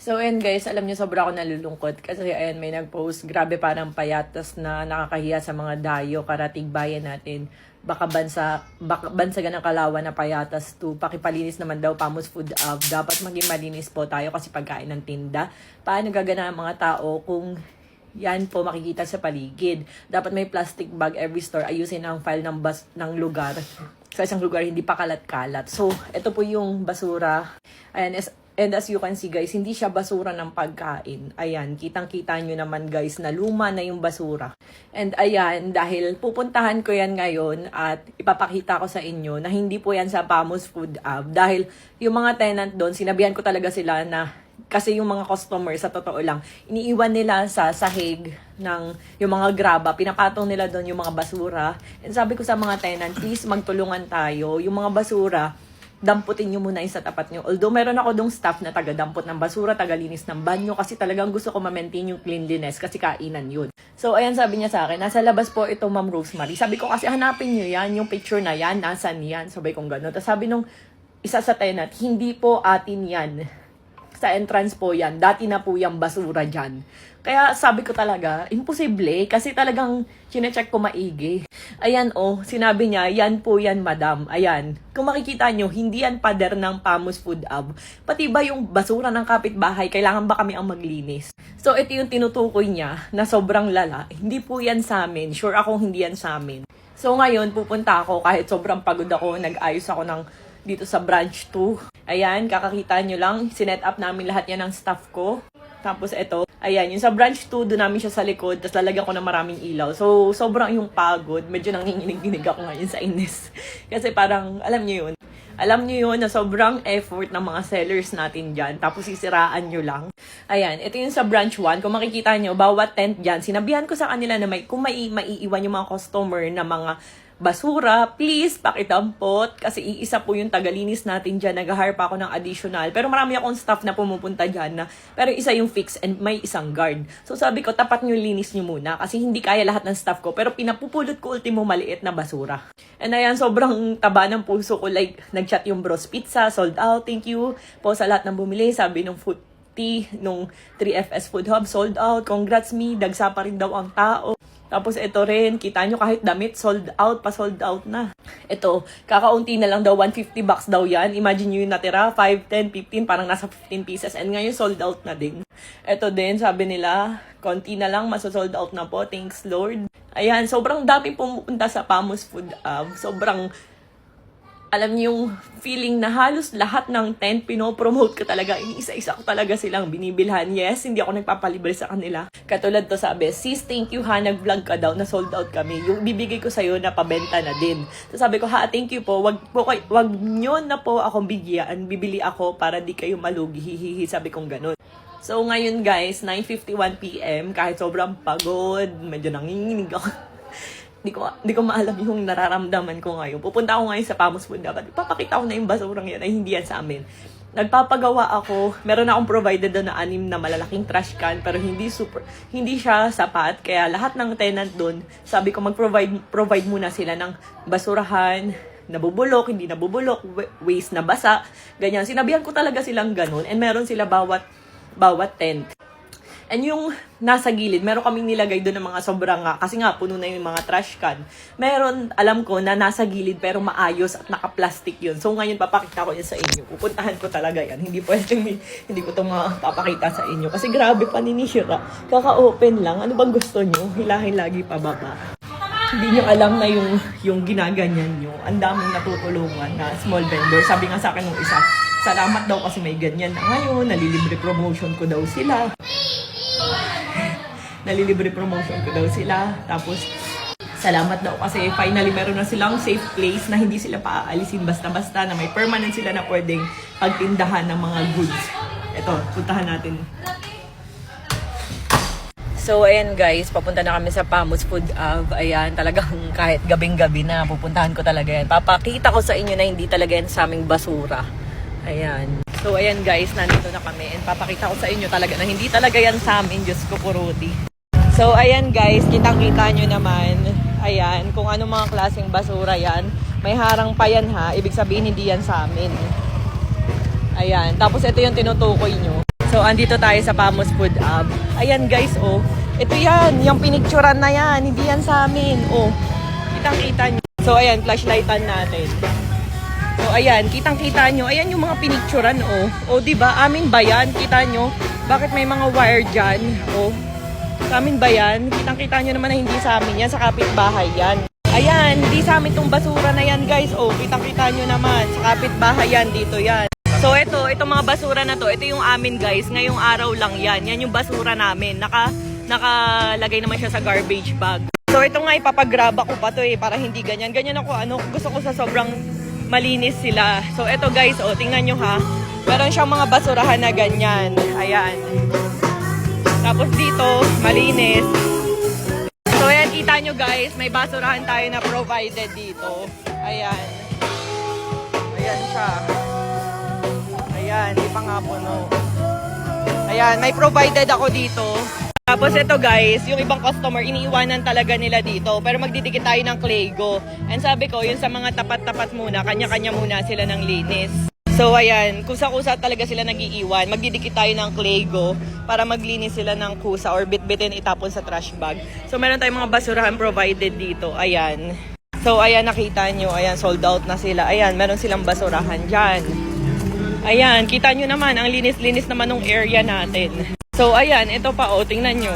So, ayan guys, alam niyo sobra ako nalulungkot kasi ayan may nag-post, grabe parang payatas na nakakahiya sa mga dayo, karatig bayan natin. Baka bansagan ng Kalawan na payatas to. Pakipalinis naman daw, Pamos Food Up. Dapat maging malinis po tayo kasi pagkain ng tinda. Paano gagana ang mga tao kung yan po makikita sa paligid? Dapat may plastic bag every store. Ayusin ang file ng lugar. Sa isang lugar, hindi pa kalat-kalat. So, ito po yung basura. Ayan, and as you can see guys, hindi siya basura ng pagkain. Ayan, kitang-kita nyo naman guys na luma na yung basura. And ayan, dahil pupuntahan ko yan ngayon at ipapakita ko sa inyo na hindi po yan sa Pamos Food Up. Dahil yung mga tenant doon, sinabihan ko talaga sila na kasi yung mga customer, sa totoo lang, iniiwan nila sa sahig ng yung mga graba, pinapatong nila doon yung mga basura. And sabi ko sa mga tenant, please magtulungan tayo. Yung mga basura, damputin nyo muna sa tapat nyo. Although meron ako dong staff na taga-dampot ng basura, taga-linis ng banyo, kasi talagang gusto ko ma-maintain yung cleanliness kasi kainan yun. So, ayan sabi niya sa akin, nasa labas po ito Ma'am Rosemary. Sabi ko kasi hanapin nyo yan, yung picture na yan, nasan yan? Sabay kong gano'n. Tapos sabi nung isa sa tenant, hindi po atin yan. Sa entrance po yan. Dati na po yung basura dyan. Kaya sabi ko talaga, imposible. Kasi talagang chinecheck ko maigi. Ayan sinabi niya, yan po yan madam. Ayan. Kung makikita nyo, hindi yan pader ng Pamos Food Up. Pati ba yung basura ng kapitbahay, kailangan ba kami ang maglinis? So ito yung tinutukoy niya na sobrang lala. Hindi po yan sa amin. Sure akong hindi yan sa amin. So ngayon, pupunta ako kahit sobrang pagod ako. Nag-ayos ako ng dito sa branch 2. Ayan, kakakita nyo lang. Sinet up namin lahat yan ng staff ko. Tapos ito, ayan, yung sa branch 2, doon namin siya sa likod. Tapos lalagyan ko ng maraming ilaw. So, sobrang yung pagod. Medyo nanginginig-ginig ako ngayon sa inis. Kasi parang, alam nyo yun. Alam nyo yun na sobrang effort ng mga sellers natin dyan. Tapos sisiraan nyo lang. Ayan, ito yung sa branch 1. Kung makikita nyo, bawat tent dyan, sinabihan ko sa kanila na kung maiiwan yung mga customer na mga basura, please, pakidampot. Kasi iisa po yung tagalinis natin dyan. Nag-hire pa ako ng additional. Pero marami akong staff na pumupunta dyan na, pero isa yung fix and may isang guard. So sabi ko, tapat nyo linis nyo muna. Kasi hindi kaya lahat ng staff ko. Pero pinapupulot ko ultimo maliit na basura. And ayan, sobrang taba ng puso ko. Like, nag-chat yung Bros Pizza, sold out. Thank you po sa lahat ng bumili. Sabi nung nung 3FS Food Hub, sold out. Congrats me, dagsa pa rin daw ang tao. Tapos ito rin, kita nyo kahit damit, sold out, pa-sold out na. Ito, kakaunti na lang daw, 150 bucks daw yan. Imagine nyo yung natira, 5, 10, 15, parang nasa 15 pieces. And ngayon, sold out na din. Ito din, sabi nila, konti na lang, maso-sold out na po. Thanks, Lord. Ayan, sobrang daming pumupunta sa Pamos Food Hub. Sobrang, alam niyo yung feeling na halos lahat ng tent pinopromote ko talaga. Iniisa-isa ko talaga silang binibilhan. Yes, hindi ako nagpapalibre sa kanila. Katulad to sabi, sis, thank you ha, nag-vlog ka daw, na sold out kami. Yung bibigay ko sa'yo na pabenta na din. So sabi ko, ha, thank you po. Wag nyo na po akong bigyan. Bibili ako para di kayo malugi. Hihihi, sabi kong ganun. So ngayon guys, 9:51 PM, kahit sobrang pagod, medyo nanginginig ako. Hindi ko maalam yung nararamdaman ko ngayon. Pupunta ako ngayon sa Pamos Food Hub. Ipapakita ko na yung basurang yan ay hindi yan sa amin. Nagpapagawa ako. Meron akong provided doon na 6 na malalaking trash can. Pero hindi siya sapat. Kaya lahat ng tenant doon, sabi ko provide muna sila ng basurahan, nabubulok, hindi nabubulok, waste na basa. Ganyan. Sinabihan ko talaga silang ganun. And meron sila bawat tent. And yung nasa gilid, meron kaming nilagay doon ng mga sobrang kasi nga puno na yung mga trash can. Meron, alam ko, na nasa gilid pero maayos at naka-plastic yun. So ngayon papakita ko yan sa inyo. Pupuntahan ko talaga yan. Hindi hindi ko ito mapapakita sa inyo. Kasi grabe paninishira. Kaka-open lang. Ano bang gusto nyo? Hilahin lagi pababa. Hindi nyo alam na yung ginaganyan nyo. Ang daming natutulungan na small vendor. Sabi nga sa akin ng isa, salamat daw kasi may ganyan na ngayon. Nalilibre promotion ko daw sila. Nalilibre promotion ko daw sila. Tapos, salamat daw kasi finally meron na silang safe place na hindi sila paaalisin basta-basta, na may permanent sila na pwedeng pagtindahan ng mga goods. Ito, puntahan natin. So, ayan guys, papunta na kami sa Pamos Food Hub. Ayan, talagang kahit gabing-gabi na, pupuntahan ko talaga yan. Papakita ko sa inyo na hindi talaga yan sa aming basura. Ayan. So, ayan guys, nandito na kami. And papakita ko sa inyo talaga na hindi talaga yan sa amin. Diyos ko, Kurudi. So, ayan guys, kitang-kita nyo naman. Ayan, kung ano mga klaseng basura yan. May harang pa yan ha. Ibig sabihin, hindi yan sa amin. Ayan. Tapos, ito yung tinutukoy nyo. So, andito tayo sa Pamos Food Hub. Ayan guys, oh. Ito yan, yung pinicturan na yan. Hindi yan sa amin. Oh, kitang-kita nyo. So, ayan, flashlightan natin. So, ayan, kitang-kita nyo. Ayan yung mga pinicturan, oh. Oh, diba? Amin ba yan? Kita nyo? Bakit may mga wire dyan? Oh, sa amin ba yan? Kitang-kita nyo naman na hindi sa amin yan. Sa kapitbahay yan. Ayan, hindi sa amin tong basura na yan, guys. Oh, kitang-kita nyo naman. Sa kapitbahay yan, dito yan. So, itong mga basura na to, ito yung amin, guys. Ngayong araw lang yan. Yan yung basura namin. Nakalagay naman siya sa garbage bag. So, ito nga, ipapagrab ako pa to para hindi ganyan. Ganyan ako, gusto ko sa sobrang malinis sila. So, ito guys, tingnan nyo ha. Meron siyang mga basurahan na ganyan. Ayan. Tapos dito, malinis. So, ayan, kita nyo guys, may basurahan tayo na provided dito. Ayan. Ayan siya. Ayan, di pa nga puno. Ayan, may provided ako dito. Tapos ito guys, yung ibang customer, iniiwanan talaga nila dito. Pero magdidikit tayo ng Claygo. And sabi ko, yun sa mga tapat-tapat muna, kanya-kanya muna sila ng linis. So ayan, kusa-kusa talaga sila nag-iiwan. Magdidikit tayo ng Claygo para maglinis sila ng kusa or bitbitin itapon sa trash bag. So meron tayong mga basurahan provided dito. Ayan. So ayan, nakita nyo. Ayan, sold out na sila. Ayan, meron silang basurahan dyan. Ayan, kita nyo naman, ang linis-linis naman ng area natin. So, ayan, ito pa, tingnan nyo.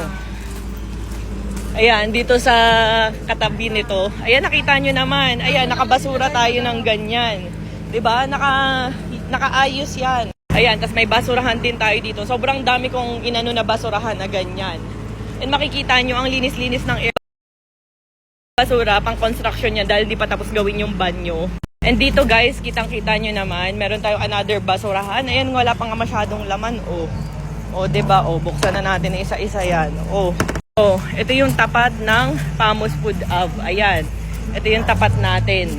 Ayan, dito sa katabi nito. Ayan, nakita nyo naman. Ayan, nakabasura tayo ng ganyan. Diba? Nakaayos yan. Ayan, tas may basurahan din tayo dito. Sobrang dami kong inano na basurahan na ganyan. And makikita nyo, ang linis-linis ng area. Basura, pang construction yan dahil di pa tapos gawin yung banyo. And dito guys, kitang-kita nyo naman, meron tayo another basurahan. Ayan, wala pa nga masyadong laman, oh. Oh, diba? Oh, buksan na natin isa-isa yan. Oh. Oh, ito yung tapat ng Pamos Food Hub. Ayan. Ito yung tapat natin.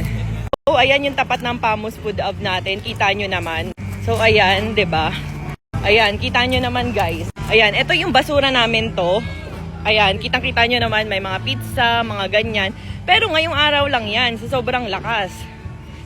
Oh, ayan yung tapat ng Pamos Food Hub natin. Kita nyo naman. So, ayan, diba? Ayan, kita nyo naman guys. Ayan, ito yung basura namin to. Ayan, kitang-kita nyo naman, may mga pizza, mga ganyan. Pero ngayong araw lang yan, sa sobrang lakas.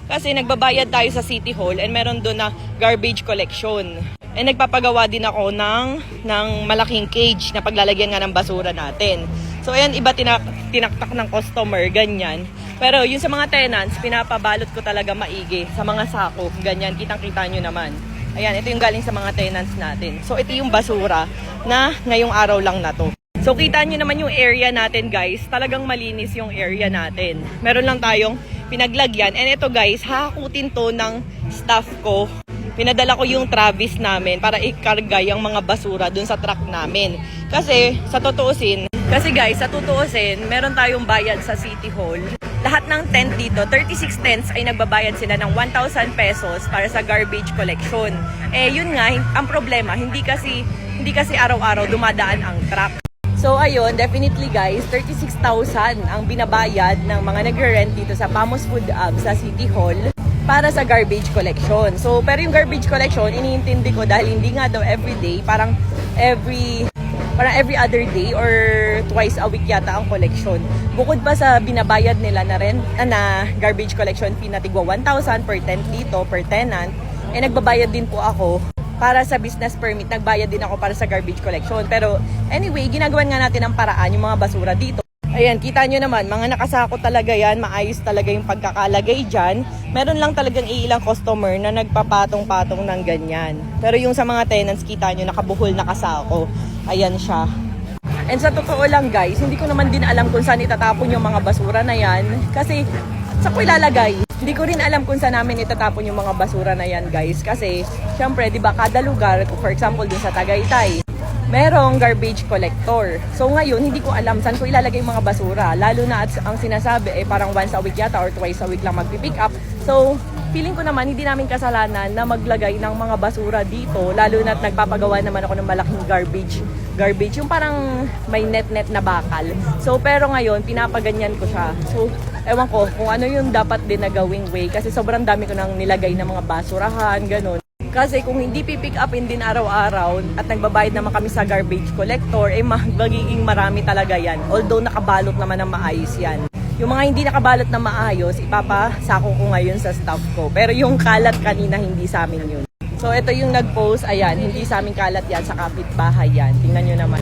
Kasi nagbabayad tayo sa City Hall and meron doon na garbage collection. And nagpapagawa din ako ng malaking cage na paglalagyan nga ng basura natin. So ayan, iba tinaktak ng customer, ganyan. Pero yun sa mga tenants, pinapabalot ko talaga maigi sa mga sako, ganyan, kitang-kita nyo naman. Ayan, ito yung galing sa mga tenants natin. So ito yung basura na ngayong araw lang na to. So kita nyo naman yung area natin guys, talagang malinis yung area natin. Meron lang tayong pinaglagyan. And ito guys, hakutin to ng staff ko. Pinadala ko yung Travis namin para ikarga yung mga basura dun sa truck namin. Kasi sa tutuusin, meron tayong bayad sa City Hall. Lahat ng tent dito, 36 tents ay nagbabayad sila ng 1,000 pesos para sa garbage collection. Eh yun nga, ang problema, hindi kasi araw-araw dumadaan ang truck. So ayun, definitely guys, 36,000 ang binabayad ng mga nagre-rent dito sa Pamos Food Hub sa City Hall para sa garbage collection. So pero yung garbage collection, iniintindi ko dahil hindi nga daw everyday, parang every other day or twice a week yata ang collection. Bukod pa sa binabayad nila na rent na garbage collection fee na tigwa 1,000 per tent dito, per tenant, nagbabayad din po ako. Para sa business permit, nagbayad din ako para sa garbage collection. Pero anyway, ginagawan nga natin ang paraan yung mga basura dito. Ayan, kita nyo naman, mga nakasako talaga yan, maayos talaga yung pagkakalagay dyan. Meron lang talagang iilang customer na nagpapatong-patong ng ganyan. Pero yung sa mga tenants, kita nyo, nakabuhol, nakasako. Ayan siya. And sa totoo lang guys, hindi ko naman din alam kung saan itatapon yung mga basura na yan. Kasi sa ko ilalagay. Hindi ko rin alam kung saan namin itatapon yung mga basura na yan guys. Kasi syempre, di ba, kada lugar, for example dun sa Tagaytay, merong garbage collector. So ngayon, hindi ko alam saan ko ilalagay yung mga basura. Lalo na at ang sinasabi, parang once a week yata or twice a week lang magpipick up. So, feeling ko naman, hindi namin kasalanan na maglagay ng mga basura dito. Lalo na at nagpapagawa naman ako ng malaking garbage, yung parang may net-net na bakal. So, pero ngayon, pinapaganyan ko siya. So, ewan ko kung ano yung dapat din na gawing way. Kasi sobrang dami ko nang nilagay ng mga basurahan, ganun. Kasi kung hindi pipick upin din araw-araw at nagbabayad naman kami sa garbage collector, magiging marami talaga yan. Although nakabalot naman ng maayos yan. Yung mga hindi nakabalot na maayos, ipapasako ko ngayon sa staff ko. Pero yung kalat kanina, hindi sa amin yun. So, ito yung nag-post. Ayan, hindi sa aming kalat yan, sa kapitbahay yan. Tingnan nyo naman.